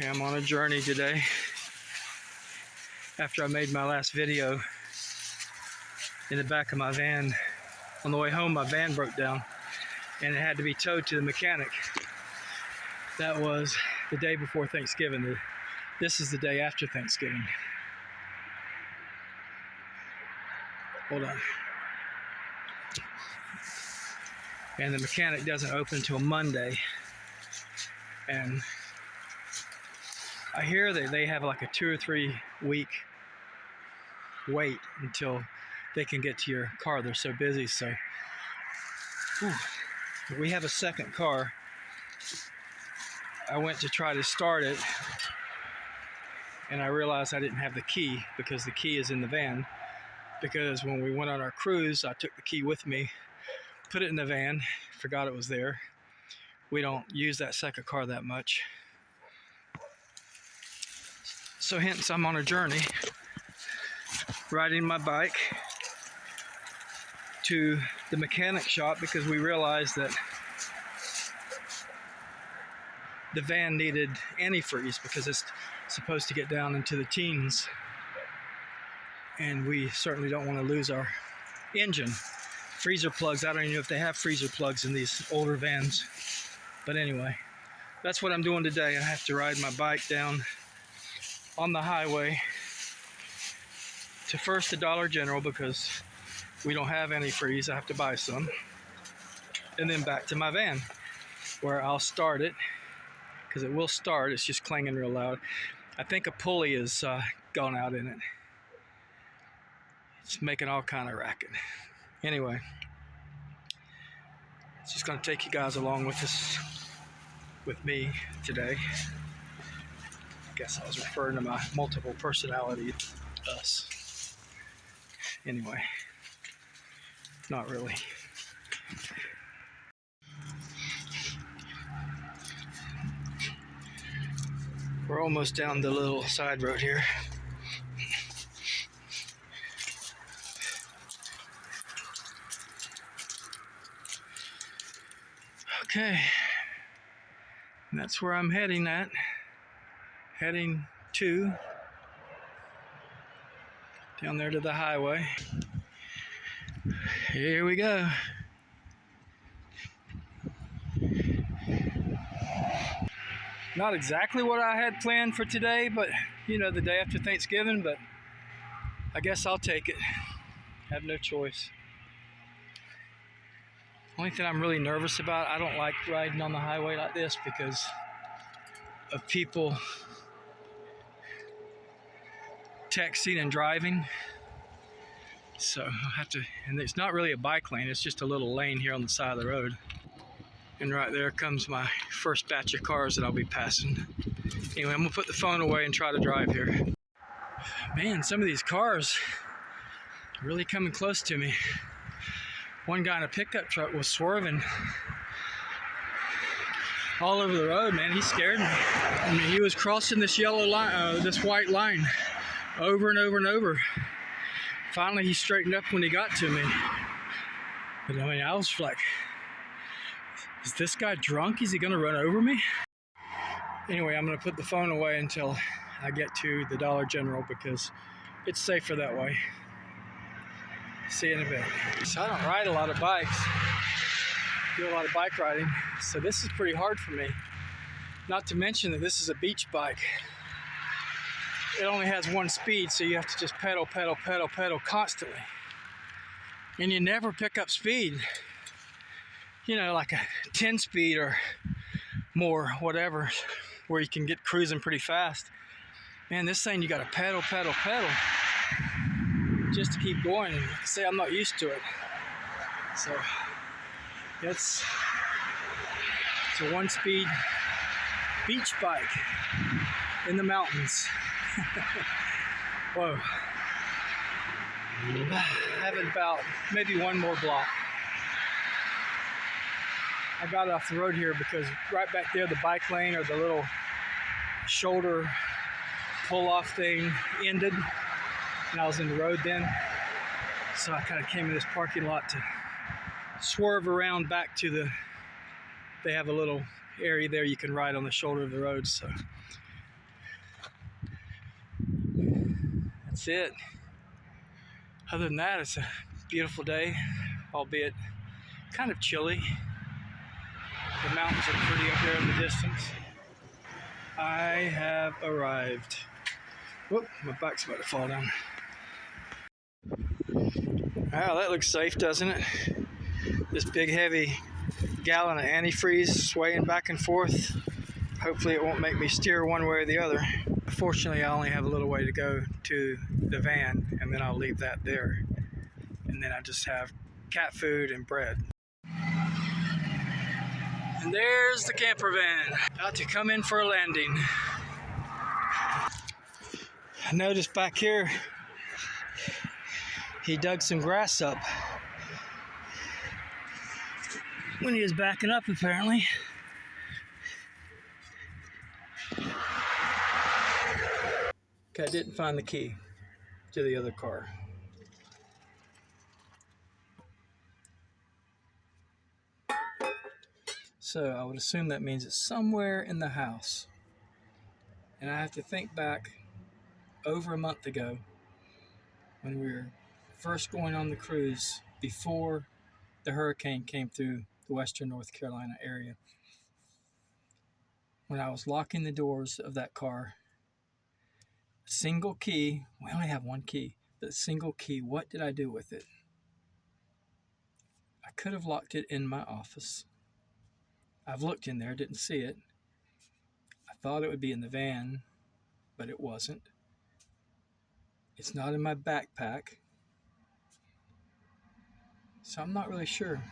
Okay, I'm on a journey today. After I made my last video in the back of my van, on the way home my van broke down and it had to be towed to the mechanic. That was the day before Thanksgiving. This is the day after Thanksgiving. Hold on. And the mechanic doesn't open until Monday. And I hear that they have like a 2 or 3 week wait until they can get to your car. They're so busy. So we have a second car. I went to try to start it and I realized I didn't have the key because the key is in the van. Because when we went on our cruise, I took the key with me, put it in the van, forgot it was there. We don't use that second car that much. So hence I'm on a journey, riding my bike to the mechanic shop because we realized that the van needed antifreeze because it's supposed to get down into the teens. And we certainly don't want to lose our engine. Freezer plugs, I don't even know if they have freezer plugs in these older vans. But anyway, that's what I'm doing today. I have to ride my bike down on the highway to first the Dollar General because we don't have antifreeze. I have to buy some. And then back to my van where I'll start it because it will start. It's just clanging real loud. I think a pulley has gone out in it. It's making all kind of racket. Anyway, it's just going to take you guys along with me today. I guess I was referring to my multiple personality, us. Anyway, not really. We're almost down the little side road here. Okay, and that's where I'm heading to, down there to the highway. Here we go. Not exactly what I had planned for today, but you know, the day after Thanksgiving, but I guess I'll take it. Have no choice. Only thing I'm really nervous about, I don't like riding on the highway like this because of people texting and driving. So I'll have to, and it's not really a bike lane, it's just a little lane here on the side of the road. And right there comes my first batch of cars that I'll be passing. Anyway, I'm gonna put the phone away and try to drive here. Man, some of these cars are really coming close to me. One guy in a pickup truck was swerving all over the road, man. He scared me. I mean, he was crossing this yellow line, this white line, over and over and over. Finally, he straightened up when he got to me. But I mean, I was like, is this guy drunk? Is he gonna run over me? Anyway, I'm gonna put the phone away until I get to the Dollar General because it's safer that way. See you in a bit. So I don't ride a lot of bikes, do a lot of bike riding, so this is pretty hard for me. Not to mention that this is a beach bike. It only has one speed, so you have to just pedal, pedal, pedal, pedal constantly. And you never pick up speed. You know, like a 10 speed or more, whatever, where you can get cruising pretty fast. Man, this thing you gotta pedal, pedal, pedal just to keep going. And say I'm not used to it. So it's a 1-speed beach bike in the mountains. Whoa. I have about maybe one more block. I got off the road here because right back there, the bike lane or the little shoulder pull-off thing ended. And I was in the road then. So I kind of came in this parking lot to swerve around back to they have a little area there you can ride on the shoulder of the road. So that's it. Other than that, it's a beautiful day, albeit kind of chilly. The mountains are pretty up there in the distance. I have arrived. Whoop, my bike's about to fall down. Wow, that looks safe, doesn't it? This big heavy gallon of antifreeze swaying back and forth. Hopefully it won't make me steer one way or the other. Fortunately, I only have a little way to go to the van, and then I'll leave that there. And then I just have cat food and bread. And there's the camper van, about to come in for a landing. I noticed back here, he dug some grass up when he was backing up, apparently. Okay, I didn't find the key to the other car. So I would assume that means it's somewhere in the house. And I have to think back over a month ago when we were first going on the cruise before the hurricane came through the western North Carolina area. When I was locking the doors of that car, a single key, we only have one key, but a single key, what did I do with it? I could have locked it in my office. I've looked in there, didn't see it. I thought it would be in the van, but it wasn't. It's not in my backpack. So I'm not really sure.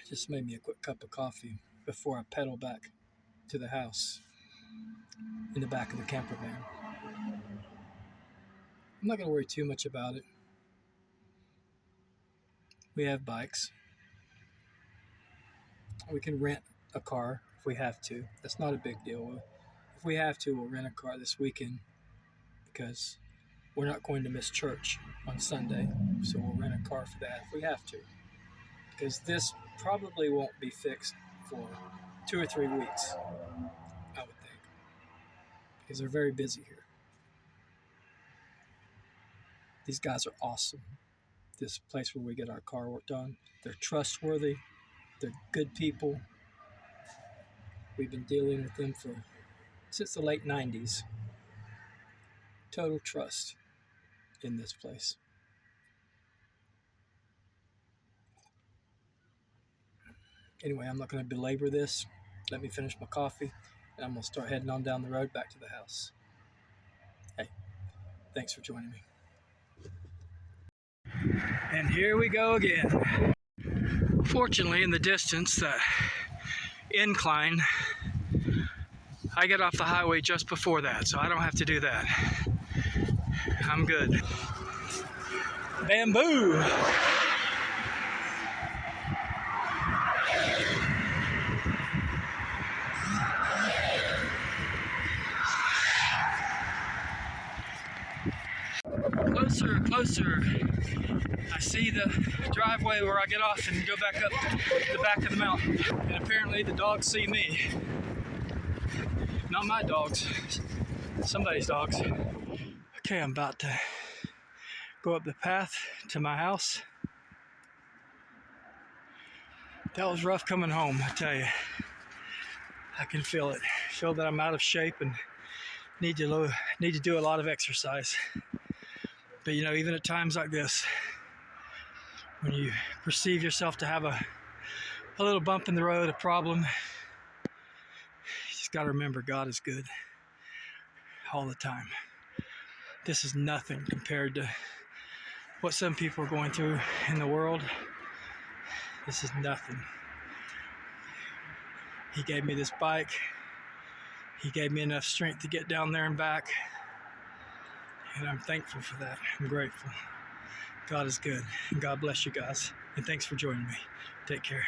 Just made me a quick cup of coffee before I pedal back to the house in the back of the camper van. I'm not going to worry too much about it. We have bikes. We can rent a car if we have to. That's not a big deal. If we have to, we'll rent a car this weekend because we're not going to miss church on Sunday. So we'll rent a car for that if we have to. Because this probably won't be fixed for 2 or 3 weeks, I would think. Because they're very busy here. These guys are awesome. This place where we get our car work done. They're trustworthy. They're good people. We've been dealing with them since the late 90s. Total trust in this place. Anyway, I'm not going to belabor this. Let me finish my coffee, and I'm going to start heading on down the road back to the house. Hey, thanks for joining me. And here we go again. Fortunately, in the distance, the incline, I get off the highway just before that, so I don't have to do that. I'm good. Bamboo! Closer, closer. I see the driveway where I get off and go back up the back of the mountain. And apparently the dogs see me. Not my dogs, somebody's dogs. Okay, I'm about to go up the path to my house. That was rough coming home, I tell you. I can feel it. Feel that I'm out of shape and need to do a lot of exercise. But you know, even at times like this, when you perceive yourself to have a little bump in the road, a problem, you just got to remember God is good all the time. This is nothing compared to what some people are going through in the world. This is nothing. He gave me this bike. He gave me enough strength to get down there and back. And I'm thankful for that. I'm grateful. God is good. And God bless you guys. And thanks for joining me. Take care.